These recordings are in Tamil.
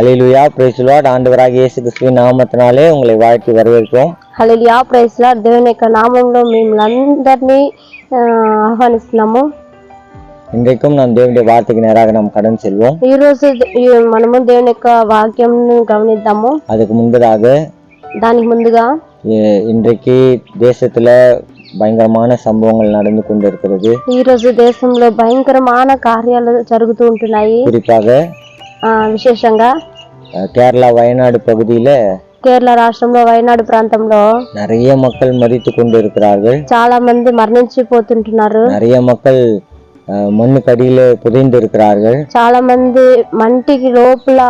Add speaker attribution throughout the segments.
Speaker 1: ஹல்லேலூயா, பிரைஸ் லார்ட். ஆண்டவராகிய இயேசு கிறிஸ்துவின் நாமத்தினாலே உங்களை வாழ்த்தி வரவேற்கிறோம்.
Speaker 2: హల్లెలూయా, ప్రైజ్ లార్డ్. దేవుని యొక్క నామములో మిమ్మల్ని అందరినీ ఆహ్వానిస్తున్నాము.
Speaker 1: இன்றைக்கும் நாம் தேவனுடைய வார்த்தைக்கு நேராக நாம் கடன் செல்வோம்.
Speaker 2: ఈ రోజు మనము దేవుని యొక్క వాక్యం గమనిద్దాము.
Speaker 1: அதுக்கு முன்பதாக
Speaker 2: దానికి ముందుగా
Speaker 1: இன்றைக்கு தேசத்துல பயங்கரமான சம்பவங்கள் நடந்து கொண்டிருக்கிறது.
Speaker 2: ఈ రోజు దేశంలో భయంకరమైన కార్యాలు జరుగుతూ ఉంటున్నాయి.
Speaker 1: குறிப்பாக
Speaker 2: విశేషంగా
Speaker 1: கேரளா வயநாடு பகுதியில
Speaker 2: కేరళ రాష్ట్రంలో వయనాడు ప్రాంతంలో
Speaker 1: நிறைய மக்கள் மரித்து கொண்டு இருக்கிறார்கள்.
Speaker 2: చాలా మంది మరణించిపోతుంటున్నారు.
Speaker 1: நிறைய மக்கள் மண்ணுக்கடியில புதைந்து இருக்கிறார்கள்.
Speaker 2: చాలా మంది మంటికి లోపల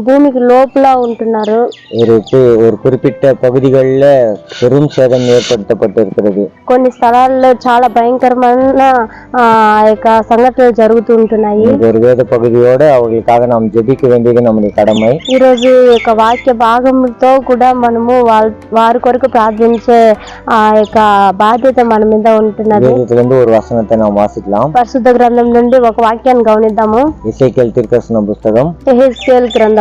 Speaker 2: భూమికి లోపల ఉంటున్నారు.
Speaker 1: ஒரு குறிப்பிட்ட பகுதிகளில் பெரும் சேதம் ஏற்படுத்தப்பட்டிருக்கிறது.
Speaker 2: కొన్ని స్థలాల్లో చాలా భయంకరమైన యొక్క సంఘటనలు జరుగుతూ ఉంటున్నాయి.
Speaker 1: ஒரு வேத பகுதியோடு அவர்களுக்காக நாம் ஜெபிக்க வேண்டியது நம்முடைய கடமை.
Speaker 2: ఈ రోజు యొక్క వాక్య భాగంతో కూడా మనము వారి కొరకు ప్రార్థించే ఆ యొక్క బాధ్యత మన మీద ఉంటున్నది.
Speaker 1: வேதத்திலிருந்து ஒரு வசனத்தை நாம் வாசிக்கலாம்.
Speaker 2: పరిశుద్ధ గ్రంథం నుండి ఒక వాక్యాన్ని గమనిద్దాము.
Speaker 1: எசேக்கியேல் தீர்க்கதரிசன புத்தகம்
Speaker 2: యెహెజ్కేలు గ్రంథము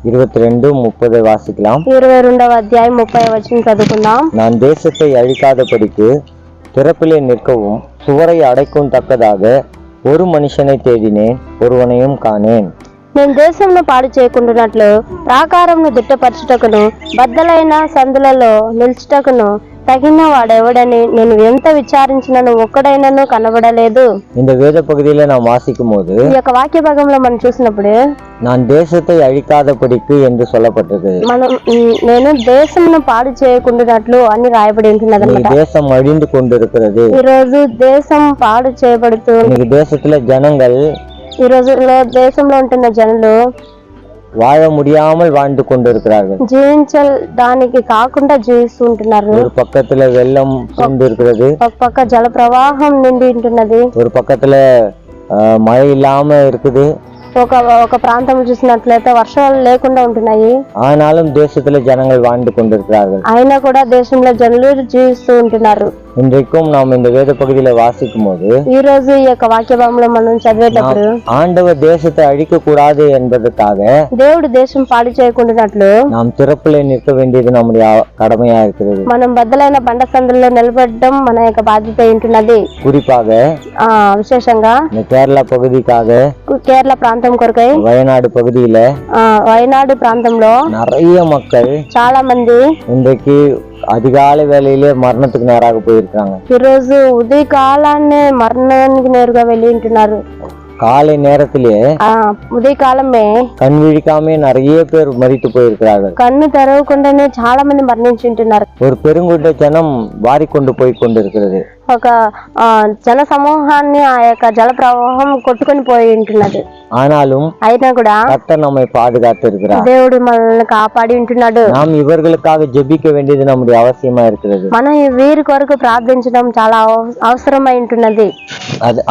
Speaker 1: 22:30 வாசிக்கலாம்.
Speaker 2: 22వ అధ్యాయం 30వ వచనం చదువుకుందాం.
Speaker 1: நான் தேசத்தை அழிக்காதபடிக்கு திறப்பிலே நிற்கவும் சுவரை அடைக்கும் தக்கதாக ஒரு மனுஷனை தேடினேன், ஒருவனையும் காணேன்.
Speaker 2: నేను దేశంలో పాడు చేయకుండానట్లు ప్రాకారంను దిట్టపరచుటకును బద్దలైన సందులలో నిల్చుటకును తగిన వాడెవడని నేను ఎంత విచారించినను ఒక్కడైనను కనబడలేదు.
Speaker 1: இந்த வேத பகுதியில நாம் வாசிக்கும் போது
Speaker 2: ఈ యొక్క వాక్య భాగంలో మనం చూసినప్పుడు
Speaker 1: நான் தேசத்தை అழிக்காதபடிக்கு என்று சொல்லப்பட்டது.
Speaker 2: నేను దేశంను పాడు చేయకుండానట్లు అని రాయబడి ఉంటున్నది అన్నమాట.
Speaker 1: தேசம் அழிந்து கொண்டிருக்கிறது.
Speaker 2: ఈ రోజు దేశం పాడు చేయబడుతూ
Speaker 1: தேசத்துல ஜனங்கள்
Speaker 2: ఈ రోజుల్లో దేశంలో ఉంటున్న జనులు
Speaker 1: வாழ முடியாமல் வாழ்ந்து கொண்டிருக்கிறார்கள்.
Speaker 2: జీవించడానికి కాకుండా జీవిస్తూ ఉంటున్నారు.
Speaker 1: ஒரு பக்கத்துல வெள்ளம் சூழ்ந்து இருக்கிறது,
Speaker 2: ఒక పక్క జల ప్రవాహం నిండి ఉంటున్నది,
Speaker 1: ஒரு பக்கத்துல மழை இல்லாம இருக்குது,
Speaker 2: ఒక ప్రాంతం చూసినట్లయితే వర్షాలు లేకుండా ఉంటున్నాయి.
Speaker 1: ஆனாலும் தேசத்துல ஜனங்கள் வாழ்ந்து கொண்டிருக்கிறார்கள்.
Speaker 2: అయినా కూడా దేశంలో జనులు జీవిస్తూ ఉంటున్నారు.
Speaker 1: இன்றைக்கும் நாம் இந்த வேத பகுதியில வாசிக்கும் போது
Speaker 2: ఈ రోజు ఈ యొక్క వాక్య భాగంలో మనం చదివేటప్పుడు
Speaker 1: ஆண்டவர் தேசத்தை அழிக்க கூடாது என்பதற்காக
Speaker 2: దేవుడు దేశం పాడు చేయకుండానట్లు
Speaker 1: நாம் திறப்பிலே நிற்க வேண்டியது நம்முடைய கடமையா இருக்கிறது.
Speaker 2: మనం బద్దలైన బండ సందుల్లో నిలబడడం మన యొక్క బాధ్యత ఉంటున్నది.
Speaker 1: குறிப்பாக
Speaker 2: విశేషంగా
Speaker 1: இந்த கேரளா பகுதிக்காக
Speaker 2: కేరళ ప్రాంతం కొరకై
Speaker 1: வயநாடு பகுதியில
Speaker 2: వయనాడు ప్రాంతంలో
Speaker 1: நிறைய மக்கள்
Speaker 2: చాలా మంది
Speaker 1: இன்றைக்கு அதிகாலை வேலையிலே மரணத்துக்கு நேராக போயிருக்காங்க.
Speaker 2: ఈ రోజు ఉదయకాలాన్నే మరణానికి నేరుగా వెళ్ళి ఉంటున్నారు.
Speaker 1: காலை நேரத்திலே
Speaker 2: ఉదయకాలమే
Speaker 1: கண் விழிக்காமே நிறைய பேர் மரித்து போயிருக்கிறார்கள்.
Speaker 2: కన్ను తెరవకుండానే చాలా మంది మరణించి ఉంటున్నారు.
Speaker 1: ஒரு பெருங்கூட்ட ஜனம் வாரிக்கொண்டு போய் கொண்டிருக்கிறது.
Speaker 2: ఒక జన సమూహాన్ని ఆ యొక్క జల ప్రవాహం కొట్టుకొని పోయి ఉంటున్నది.
Speaker 1: ஆனாலும்
Speaker 2: అయినా కూడా
Speaker 1: கர்த்தர் நம்மை பாதுகாத்து இருக்கிறார்.
Speaker 2: దేవుడు మనల్ని కాపాడి ఉంటున్నాడు.
Speaker 1: நாம் இவர்களுக்காக ஜெபிக்க வேண்டியது நம்முடைய அவசியமா இருக்கிறது.
Speaker 2: మనం వీరి కొరకు ప్రార్థించడం చాలా అవసరమై ఉంటున్నది.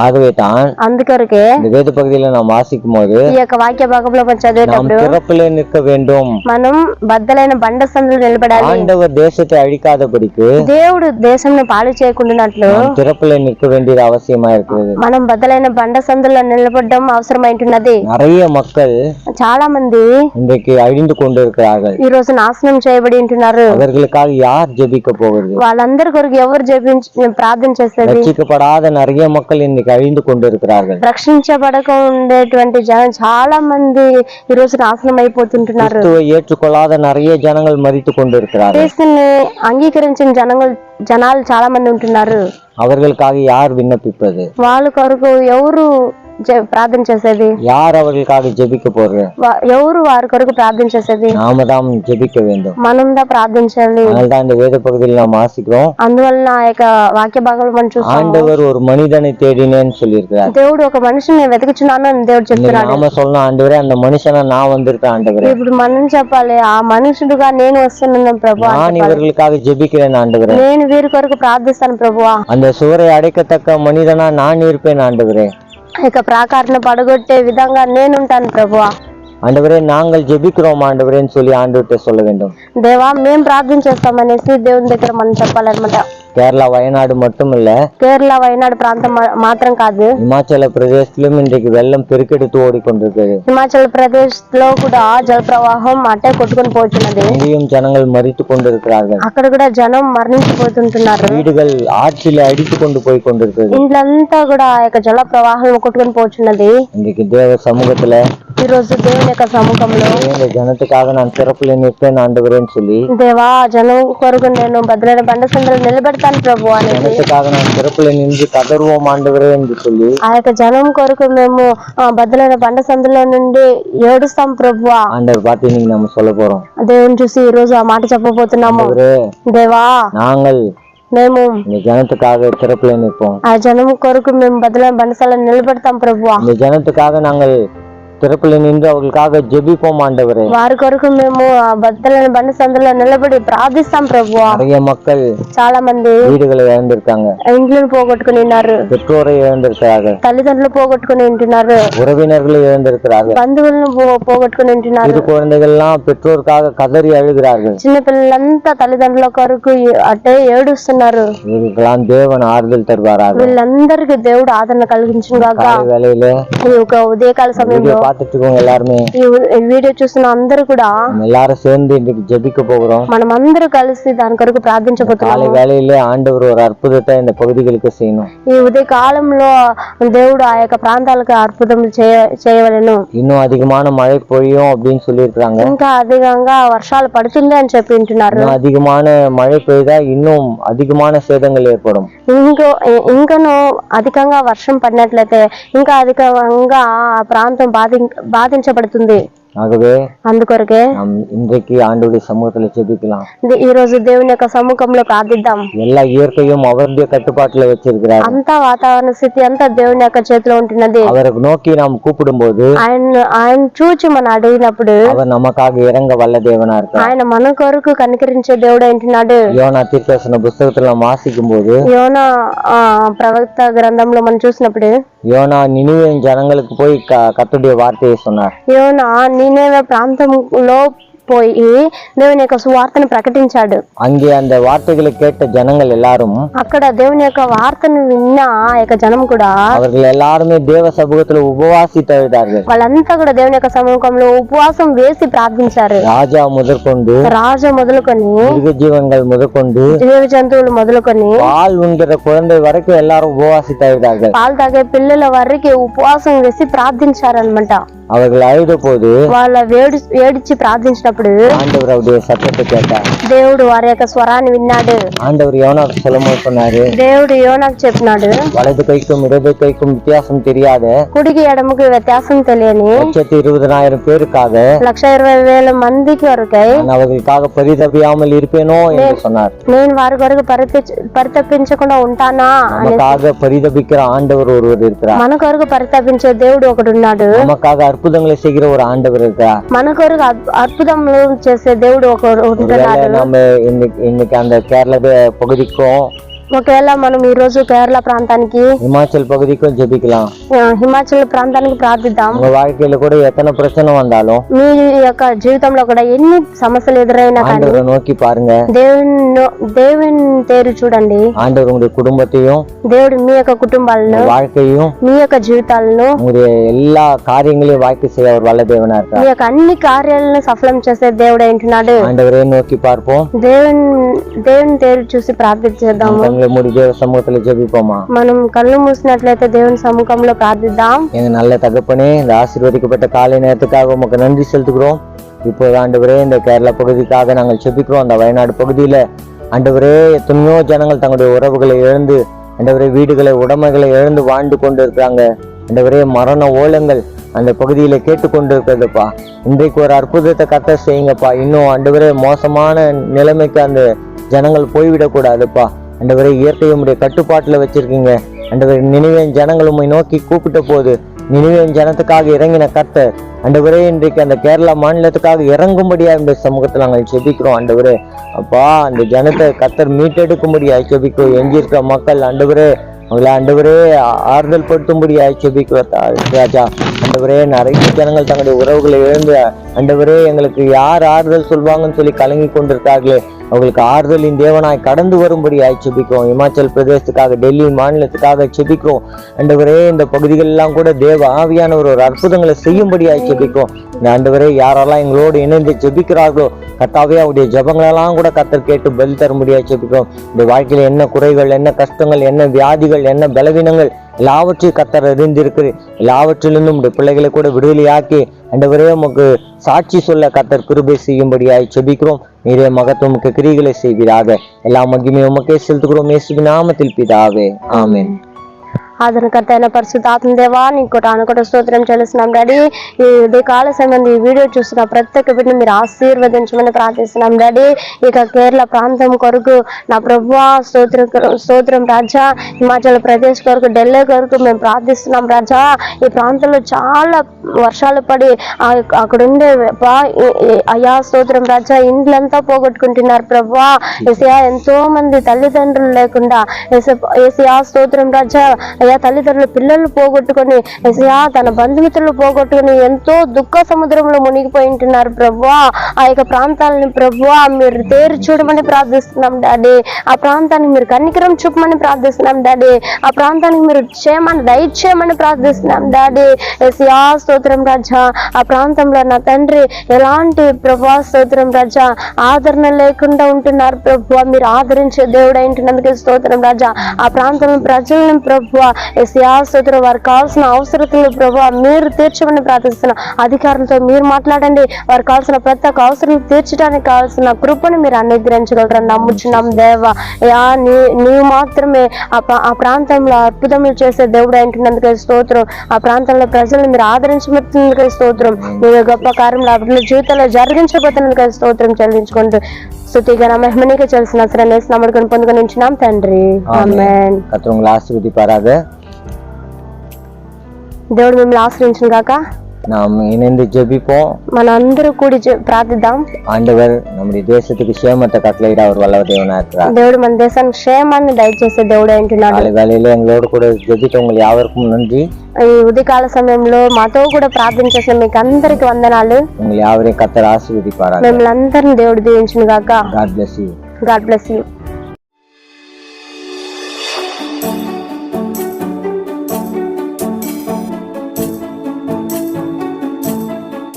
Speaker 1: ஆகவே தான்
Speaker 2: అందుకొరకే
Speaker 1: இந்த வேத பகுதியில நாம் வாசிக்கும் போது
Speaker 2: ఈ యొక్క వాక్య భాగంలో మనం చదివేటప్పుడు
Speaker 1: திறப்பிலே நிற்க வேண்டும்,
Speaker 2: మనం బద్దలైన బండ సందులు నిలబడాలి.
Speaker 1: ஆண்டவர் தேசத்தை அழிக்காதபடிக்கு
Speaker 2: దేవుడు దేశంను పాడు చేయకుండానట్లు
Speaker 1: திறப்பிலே நிற்க வேண்டியது அவசியமா இருக்கிறது.
Speaker 2: మనం బద్దలైన బండ సందుల్లో నిలబడడం అవసరమై ఉంటున్నది.
Speaker 1: நிறைய மக்கள்
Speaker 2: చాలా మంది
Speaker 1: இன்றைக்கு அழிந்து கொண்டிருக்கிறார்கள்.
Speaker 2: ఈ రోజు నాశనం చేయబడి ఉంటున్నారు.
Speaker 1: அவர்களுக்காக யார் ஜெபிக்க போகிறது?
Speaker 2: వాళ్ళందరి కొరకు ఎవరు ప్రార్థన చేసేది?
Speaker 1: ரட்சிக்கப்படாத நிறைய மக்கள் இன்னைக்கு அழிந்து கொண்டிருக்கிறார்கள்.
Speaker 2: రక్షించబడక ఉండేటువంటి జనం చాలా మంది ఈ రోజు నాశనం అయిపోతుంటున్నారు.
Speaker 1: ஏற்றுக்கொள்ளாத நிறைய ஜனங்கள் மரித்து கொண்டிருக்கிறார்கள்.
Speaker 2: క్రీస్తుని అంగీకరించిన జనాలు చాలా మంది ఉంటున్నారు.
Speaker 1: அவர்களுக்காக யார் விண்ணப்பிப்பது?
Speaker 2: వాళ్ళ కొరకు ఎవరు ప్రార్థన చేసేది?
Speaker 1: யார் அவர்களுக்காக ஜெபிக்க போறது?
Speaker 2: ఎవరు వారి కొరకు ప్రార్థన చేసేది?
Speaker 1: நாம தான் ஜெபிக்க வேண்டும்.
Speaker 2: మనం దా ప్రార్థించాలి.
Speaker 1: அதனால்தான் இந்த வேத பகுதியில் நாம் வாசிக்கிறோம்.
Speaker 2: అందువల్ల ఆ యొక్క వాక్య భాగంలో మనం చూస్తాం,
Speaker 1: ஆண்டவர் ஒரு மனிதனை தேடினேன்னு சொல்லியிருக்கிறார்.
Speaker 2: దేవుడు ఒక మనిషిని వెతుకుచున్నాను అని దేవుడు చెప్తున్నాడు.
Speaker 1: நாம சொல்லணும், ஆண்டவரே அந்த மனுஷனை நான் வந்திருக்கேன் ஆண்டவரே.
Speaker 2: ఇప్పుడు మనం చెప్పాలి, ఆ మనుషుడుగా నేను వస్తున్నాను ప్రభువా.
Speaker 1: நான் இவர்களுக்காக ஜெபிக்கிறேன் ஆண்டவரே.
Speaker 2: నేను వీరి కొరకు ప్రార్థిస్తాను ప్రభువా.
Speaker 1: அந்த சுவரை அடைக்கத்தக்க மனிதனா நான் இருப்பேன் ஆண்டவரே.
Speaker 2: ఇక ప్రాకారను పడగొట్టే విధంగా నేను ఉంటాను ప్రభువా.
Speaker 1: ஆண்டவரே நாங்கள் ஜெபிக்கிறோம் ஆண்டவரேன்னு சொல்லி ஆண்டவர்கிட்ட சொல்ல வேண்டும்.
Speaker 2: దేవా మేము ప్రార్థన చేస్తామనేసి దేవుని దగ్గర మనం చెప్పాలన్నమాట.
Speaker 1: கேரளா வயநாடு மட்டும் இல்ல,
Speaker 2: కేరళ వయనాడు ప్రాంతం మాత్రం కాదు,
Speaker 1: இமாச்சல பிரதேசத்திலும் இன்றைக்கு வெள்ளம் பெருக்கெடுத்து ஓடிக்கொண்டிருக்கிறது.
Speaker 2: హిమాచల్ ప్రదేశ్ లో కూడా జల ప్రవాహం అట్టే కొట్టుకొని పోతున్నది.
Speaker 1: அங்கேயும் ஜனங்கள் மறித்து கொண்டிருக்கிறார்கள்.
Speaker 2: అక్కడ కూడా జనం మరణించిపోతుంటున్నారు.
Speaker 1: வீடுகள் ஆற்றில அடித்து கொண்டு போய் கொண்டிருக்கிறது.
Speaker 2: ఇండ్లంతా కూడా ఆ యొక్క జల ప్రవాహం కొట్టుకొని పోతున్నది.
Speaker 1: இன்றைக்கு தேவ சமூகத்துல
Speaker 2: ఈ రోజు దేవుని యొక్క సముఖంలో
Speaker 1: இந்த ஜனத்துக்காக நான் திறப்புல நிற்பேன் ஆண்டவரேன்னு சொல்லி,
Speaker 2: దేవా జనం కొరకు నేను భద్రైన బండ సందులో నిలబెడతాను ప్రభు అనేది,
Speaker 1: ஜனத்துக்காக நான் திறப்புல நின்று கதறுவோம் ஆண்டவரே என்று சொல்லி,
Speaker 2: ఆ యొక్క జనం కొరకు మేము భద్రైన బండ సందులో నుండి ఏడుస్తాం ప్రభువా
Speaker 1: ஆண்டவர் பார்த்து இன்னைக்கு நம்ம சொல்ல போறோம்.
Speaker 2: దేవుని చూసి ఈ రోజు ఆ మాట చెప్పబోతున్నాము.
Speaker 1: ஆண்டவரே,
Speaker 2: దేవా
Speaker 1: நாங்கள்
Speaker 2: మేము
Speaker 1: இந்த ஜனத்துக்காக திறப்புல நிற்போம்.
Speaker 2: ఆ జనం కొరకు మేము భద్రైన బండసాలను నిలబెడతాం ప్రభువా.
Speaker 1: இந்த ஜனத்துக்காக நாங்கள் திறப்புல நின்று அவர்களுக்காக ஜெபிப்போம் ஆண்டவரே.
Speaker 2: వారి కొరకు మేము భద్రైన బండ సందులో నిలబడి ప్రార్థిస్తాం ప్రభువా.
Speaker 1: நிறைய மக்கள்
Speaker 2: చాలా మంది
Speaker 1: வீடுகளை இழந்திருக்காங்க,
Speaker 2: ఇండ్లను పోగొట్టుకుని ఉన్నారు,
Speaker 1: பெற்றோரை இழந்திருக்கிறார்கள்,
Speaker 2: తల్లిదండ్రులు పోగొట్టుకుని ఉంటున్నారు,
Speaker 1: உறவினர்களை இழந்திருக்கிறார்கள்,
Speaker 2: బంధువులను పోగొట్టుకుని ఉంటున్నారు.
Speaker 1: சிறு குழந்தைகள்லாம் பெற்றோருக்காக கதறி அழுகிறார்கள்.
Speaker 2: చిన్న పిల్లలంతా తల్లిదండ్రుల కొరకు అట్టే ఏడుస్తున్నారు.
Speaker 1: இவர்களுக்கெல்லாம் தேவன் ஆறுதல் தருவாராக.
Speaker 2: వీళ్ళందరికీ దేవుడు ఆదరణ కలిగించును గాక.
Speaker 1: காலை வேளையில
Speaker 2: ఈ యొక్క ఉదయకాల సమయంలో
Speaker 1: பார்த்துட்டு இருக்கோங்க எல்லாருமே,
Speaker 2: ఈ వీడియో చూస్తున్న అందరూ కూడా
Speaker 1: நம்ம எல்லாரும் சேர்ந்து இன்னைக்கு ஜெபிக்க போகிறோம்.
Speaker 2: మనం అందరూ కలిసి దాని కొరకు ప్రార్థించబోతున్నాము.
Speaker 1: காலை வேளையிலே ஆண்டவர் ஒரு அற்புதத்தை இந்த பகுதிகளுக்கு செய்யணும்.
Speaker 2: ఈ ఉదయ కాలంలో దేవుడు ఆ యొక్క ప్రాంతాలకు అద్భుతం చేయవలెను.
Speaker 1: இன்னும் அதிகமான மழை பொழியும் அப்படின்னு சொல்லி இருக்காங்க.
Speaker 2: ఇంకా అధికంగా వర్షాలు పడుతుంది అని చెప్పి వింటున్నారు.
Speaker 1: இன்னும் அதிகமான மழை பெய்தா இன்னும் அதிகமான சேதங்கள் ஏற்படும்.
Speaker 2: ఇంకను అధికంగా వర్షం పడినట్లయితే ఇంకా అధికంగా ఆ ప్రాంతం బాధించబడుతుంది.
Speaker 1: ஆகவே
Speaker 2: అందుకొరకే
Speaker 1: நாம் இன்றைக்கு ஆண்டவருடைய சமூகத்துல ஜெபிக்கலாம்.
Speaker 2: ఈ రోజు దేవుని యొక్క సముఖంలో ప్రార్థిద్దాం.
Speaker 1: எல்லா இயற்கையும் அவருடைய கட்டுப்பாட்டுல வச்சிருக்கிறார்.
Speaker 2: అంతా వాతావరణ స్థితి అంతా దేవుని యొక్క చేతిలో ఉంటున్నది.
Speaker 1: அவரை நோக்கி நாம் கூப்பிடும் போது
Speaker 2: ఆయన చూచి మనం అడిగినప్పుడు
Speaker 1: அவர் நமக்காக இறங்க வல்ல தேவனா இருக்கார்.
Speaker 2: ఆయన మన కొరకు కనికరించే దేవుడు అంటున్నాడు.
Speaker 1: யோனா தீர்க்கதரிசன புஸ்தகத்துல நாம் வாசிக்கும் போது,
Speaker 2: యోనా ప్రవక్త గ్రంథంలో మనం చూసినప్పుడు
Speaker 1: யோனா நினிவே ஜனங்களுக்கு போய் கர்த்தருடைய வார்த்தையை சொன்னார்.
Speaker 2: యోనా నీనేవే ప్రాంతంలో పోయి దేవుని యొక్క సువార్తను ప్రకటించాడు.
Speaker 1: அங்கே அந்த வார்த்தைகளை கேட்ட ஜனங்கள் எல்லாரும்,
Speaker 2: అక్కడ దేవుని యొక్క వార్తను విన్న ఆ యొక్క జనం కూడా
Speaker 1: அவர்கள் எல்லாருமே தேவ சமூகத்துல உபவாசித்து அழுதார்கள்.
Speaker 2: వాళ్ళంతా కూడా దేవుని యొక్క సముఖంలో ఉపవాసం వేసి ప్రార్థించారు.
Speaker 1: ராஜா முதற்கொண்டு,
Speaker 2: రాజు మొదలుకొని,
Speaker 1: மிருக ஜீவன்கள் முதற்கொண்டு,
Speaker 2: జీవ జంతువులు మొదలుకొని,
Speaker 1: பால் உண்கிற குழந்தை வரைக்கும் எல்லாரும் உபவாசித்து அழுதார்கள்.
Speaker 2: పాలు తాగే పిల్లల వరకు ఉపవాసం వేసి ప్రార్థించారనమాట.
Speaker 1: அவர்கள் அழுத போது
Speaker 2: వాళ్ళ ఏడిచి ప్రార్థించినప్పుడు
Speaker 1: ஆண்டவர் அவருடைய சத்தத்தை கேட்டார்.
Speaker 2: దేవుడు వారి యొక్క స్వరాన్ని విన్నాడు.
Speaker 1: ஆண்டவர் யோனாக்கு சொல்லும்போது சொன்னாரு,
Speaker 2: దేవుడు యోనాకు చెప్పినాడు,
Speaker 1: வலது கைக்கும் இடது கைக்கும் வித்தியாசம் தெரியாத
Speaker 2: కుడికి ఎడమకి వ్యత్యాసం తెలియని
Speaker 1: 120,000 பேருக்காக
Speaker 2: 120,000 మందికి వరకై
Speaker 1: நான் அவர்களுக்காக பரிதபியாமல் இருப்பேனோ என்று சொன்னார்.
Speaker 2: నేను వారి కొరకు పరితపించకుండా ఉంటానా అని.
Speaker 1: நமக்காக பரிதபிக்கிற ஆண்டவர் ஒருவர் இருக்கிறார்.
Speaker 2: మన కొరకు పరితపించే దేవుడు ఒకడు ఉన్నాడు.
Speaker 1: நமக்காக அற்புதங்களை செய்கிற ஒரு ஆண்டவர் இருக்கிறார்.
Speaker 2: మన కొరకు అద్భుతములు చేసే దేవుడు ఒకడు ఉంటున్నాడు.
Speaker 1: நம்ம இன்னைக்கு அந்த கேரள பகுதிக்கும்,
Speaker 2: ఒకవేళ మనం ఈ రోజు కేరళ ప్రాంతానికి,
Speaker 1: இமாச்சல் பகுதிக்கும் ஜெபிக்கலாம்.
Speaker 2: హిమాచల్ ప్రాంతానికి ప్రార్థిద్దాం.
Speaker 1: உங்க வாழ்க்கையில கூட எத்தனை பிரச்சனை வந்தாலும்,
Speaker 2: మీ యొక్క జీవితంలో కూడా ఎన్ని సమస్యలు ఎదురైనా కానీ
Speaker 1: ஆண்டவரை நோக்கி பாருங்க.
Speaker 2: దేవుని తేరు చూడండి.
Speaker 1: ஆண்டவர் உங்களுடைய குடும்பத்தையும்,
Speaker 2: దేవుడు మీ యొక్క కుటుంబాలను,
Speaker 1: வாழ்க்கையும்,
Speaker 2: మీ యొక్క జీవితాలను,
Speaker 1: உங்களுடைய எல்லா காரியங்களையும் வாய்க்கு செய்ய அவர் வல்ல தேவனா
Speaker 2: మీ
Speaker 1: இருக்கார்.
Speaker 2: యొక్క అన్ని కార్యాలను సఫలం చేసే దేవుడు అంటున్నాడు.
Speaker 1: ஆண்டவரே நோக்கி பார்ப்போம்.
Speaker 2: దేవుని తేరు చూసి ప్రార్థించేద్దాము.
Speaker 1: கண்களை மூடி தேவ சமூகத்துல ஜெபிப்போமா.
Speaker 2: మనం కళ్ళు మూసినట్లయితే దేవుని సముఖంలో ప్రార్థిద్దాం.
Speaker 1: எங்க நல்ல தகப்பனே, இந்த ஆசீர்வதிக்கப்பட்ட காலை நேரத்துக்காக உமக்கு நன்றி செலுத்துகிறோம். இப்போது ஆண்டவரே, இந்த கேரளா பகுதிக்காக நாங்கள் ஜெபிக்கிறோம். அந்த வயநாடு பகுதியில ஆண்டவரே, எத்தனையோ ஜனங்கள் தங்களுடைய உறவுகளை இழந்து, ஆண்டவரே, வீடுகளை உடைமைகளை இழந்து வாழ்ந்து கொண்டு இருக்கிறாங்க. ஆண்டவரே, மரண ஓலங்கள் அந்த பகுதியில கேட்டுக்கொண்டு இருக்கிறதுப்பா. இன்றைக்கு ஒரு அற்புதத்தை கர்த்தர் செய்யுங்கப்பா. இன்னும் ஆண்டவரே, மோசமான நிலைமைக்கு அந்த ஜனங்கள் போய்விடக்கூடாதுப்பா. ஆண்டவரே, இயற்கை உம்முடைய கட்டுப்பாட்டுல வச்சிருக்கீங்க. ஆண்டவரே, நினிவே ஜனங்கள் உம்மை நோக்கி கூப்பிட்ட போது நினிவே ஜனத்துக்காக இறங்கின கர்த்தர், ஆண்டவரே, இன்றைக்கு அந்த கேரளா மாநிலத்துக்காக இறங்கும்படியா இந்த சமூகத்தில் நாங்கள் ஜெபிக்கிறோம். ஆண்டவரே அப்பா, அந்த ஜனத்தை கர்த்தர் மீட்டெடுக்கும்படியா ஜெபிக்கிறோம். எஞ்சிருக்கிற மக்கள் ஆண்டவரே, அவங்களை ஆண்டவரே ஆறுதல் படுத்தும்படியா ஜெபிக்கிறோம் ராஜா. ஆண்டவரே, நிறைய ஜனங்கள் தங்களுடைய உறவுகளை இழந்து ஆண்டவரே, எங்களுக்கு யார் ஆறுதல் சொல்வாங்கன்னு சொல்லி கலங்கி கொண்டிருக்கார்களே, அவர்களுக்கு ஆறுதலின் தேவனாய் கடந்து வரும்படியாய் செபிக்கிறோம். இமாச்சல் பிரதேசத்துக்காக, டெல்லி மாநிலத்துக்காக செபிக்கிறோம். ஆண்டவரே இந்த பகுதிகளெல்லாம் கூட தேவ ஆவியானவர் ஒரு அற்புதங்களை செய்யும்படியாய் செபிக்கிறோம். இந்த ஆண்டவரே யாரெல்லாம் எங்களோடு இணைந்து ஜெபிக்கிறார்களோ கர்த்தாவே அவருடைய ஜெபங்களெல்லாம் கூட கர்த்தர் கேட்டு பதில் தரும்படியாய் செபிக்கிறோம். இந்த வாழ்க்கையில என்ன குறைகள், என்ன கஷ்டங்கள், என்ன வியாதிகள், என்ன பலவீனங்கள் எல்லாவற்றையும் கர்த்தர் அறிந்திருக்கிறது. எல்லாவற்றிலிருந்தும் உடைய பிள்ளைகளை கூட விடுதலையாக்கி ஆண்டவரே உமக்கு சாட்சி சொல்ல கர்த்தர் கிருபை செய்யும்படியாய் செபிக்கிறோம். நீரே மகத்துவம் கிரிகளை செய்வீராக. எல்லா மகிமையும் உமக்கே செலுத்துகிறோம் இயேசுவின் நாமத்தில் பிதாவே, ஆமென்.
Speaker 2: ఆదరణకర్తైన పరిశుద్ధాత్మ దేవా నీకు అనుకుంట స్తోత్రం చెల్లిస్తున్నాం డాడీ. ఈ కాల సమయం ఈ వీడియో చూస్తున్న ప్రతి ఒక్క బిడ్డని మీరు ఆశీర్వదించమని ప్రార్థిస్తున్నాం డాడీ. ఇక కేరళ ప్రాంతం కొరకు నా ప్రభువా స్తోత్రం రాజా. హిమాచల్ ప్రదేశ్ కొరకు, ఢిల్లీ కొరకు మేము ప్రార్థిస్తున్నాం రాజా. ఈ ప్రాంతంలో చాలా వర్షాలు పడి అక్కడ ఉండే అయ్యా స్తోత్రం రాజా ఇండ్లంతా పోగొట్టుకుంటున్నారు ప్రభువా. ఏసయ్యా ఎంతో మంది తల్లిదండ్రులు లేకుండా ఏసయ్యా స్తోత్రం రాజా అయ్యా తల్లిదండ్రులు పిల్లలు పోగొట్టుకొని ఏసయ్యా తన బంధుమిత్రులు పోగొట్టుకొని ఎంతో దుఃఖ సముద్రంలో మునిగిపోయి ఉంటున్నారు ప్రభువా. ఆ యొక్క ప్రాంతాలని ప్రభువా మీరు తేరి చూడమని ప్రార్థిస్తున్నాం డాడీ. ఆ ప్రాంతానికి మీరు కనికరం చూపమని ప్రార్థిస్తున్నాం డాడీ. ఆ ప్రాంతానికి మీరు క్షేమాన్ని దయచేయమని ప్రార్థిస్తున్నాం డాడీ. ఏసయ్యా స్తోత్రం రాజా. ఆ ప్రాంతంలో నా తండ్రి ఎలాంటి ప్రభువా స్తోత్రం రాజా ఆదరణ లేకుండా ఉంటున్నారు ప్రభువా. మీరు ఆదరించే దేవుడు అయినందుకే స్తోత్రం రాజా. ఆ ప్రాంతంలో ప్రజలను ప్రభువా ఏసయ్యా స్తోత్రం వారికి కావాల్సిన అవసరతలు ప్రభువా మీరు తీర్చమని ప్రార్థిస్తున్నా. అధికారులతో మీరు మాట్లాడండి. వారికి కావాల్సిన ప్రతి ఒక్క అవసరం తీర్చడానికి కావాల్సిన కృపను మీరు అనుగ్రహించగలరని నమ్ముచున్నాం దేవా. నీవు మాత్రమే ఆ ప్రాంతంలో అద్భుతములు చేసే దేవుడు అయినందుకే స్తోత్రం. ఆ ప్రాంతంలో ప్రజలను మీరు ఆదరించబడుతున్నందుకే స్తోత్రం. మీరు గొప్ప కార్యంలో అభివృద్ధి జీవితంలో జరిగించబోతున్నందుకే స్తోత్రం చెల్లించుకుంటూ స్తుతిగా మహిమనీకి చెల్సిన నమ్మకం పొందుకొని ఉంచున్నాం తండ్రి, ఆమేన్.
Speaker 1: கர்த்தர் உங்களை ஆசீர்வதிப்பாராக.
Speaker 2: దేవుడు మిమ్మల్ని ఆశ్రయించును గాక.
Speaker 1: நாம் இணைந்து ஜெபிப்போம்.
Speaker 2: మన అందరూ కూడి ప్రార్థిద్దాం.
Speaker 1: ஆண்டவர் நம்முடைய தேசத்துக்கு சேமத்தை கட்டளையிட அவர் வல்லவ தேவனா இருக்கிறார்.
Speaker 2: దేవుడు మన దేశానికి క్షేమాన్ని దయచేసే దేవుడు అంటున్నాడు.
Speaker 1: வேலையில எங்களோடு கூட ஜெபித்தவங்க யாவருக்கும் நன்றி.
Speaker 2: ఈ ఉదయకాల సమయంలో మాతో కూడా ప్రార్థన చేసిన మీకు అందరికి వందనాలు.
Speaker 1: உங்களை யாவரையும் கர்த்தர் ஆசீர்வதிப்பாராக.
Speaker 2: మిమ్మల్ని అందరిని దేవుడు దీవించును గాక.
Speaker 1: God bless you.
Speaker 2: God bless you.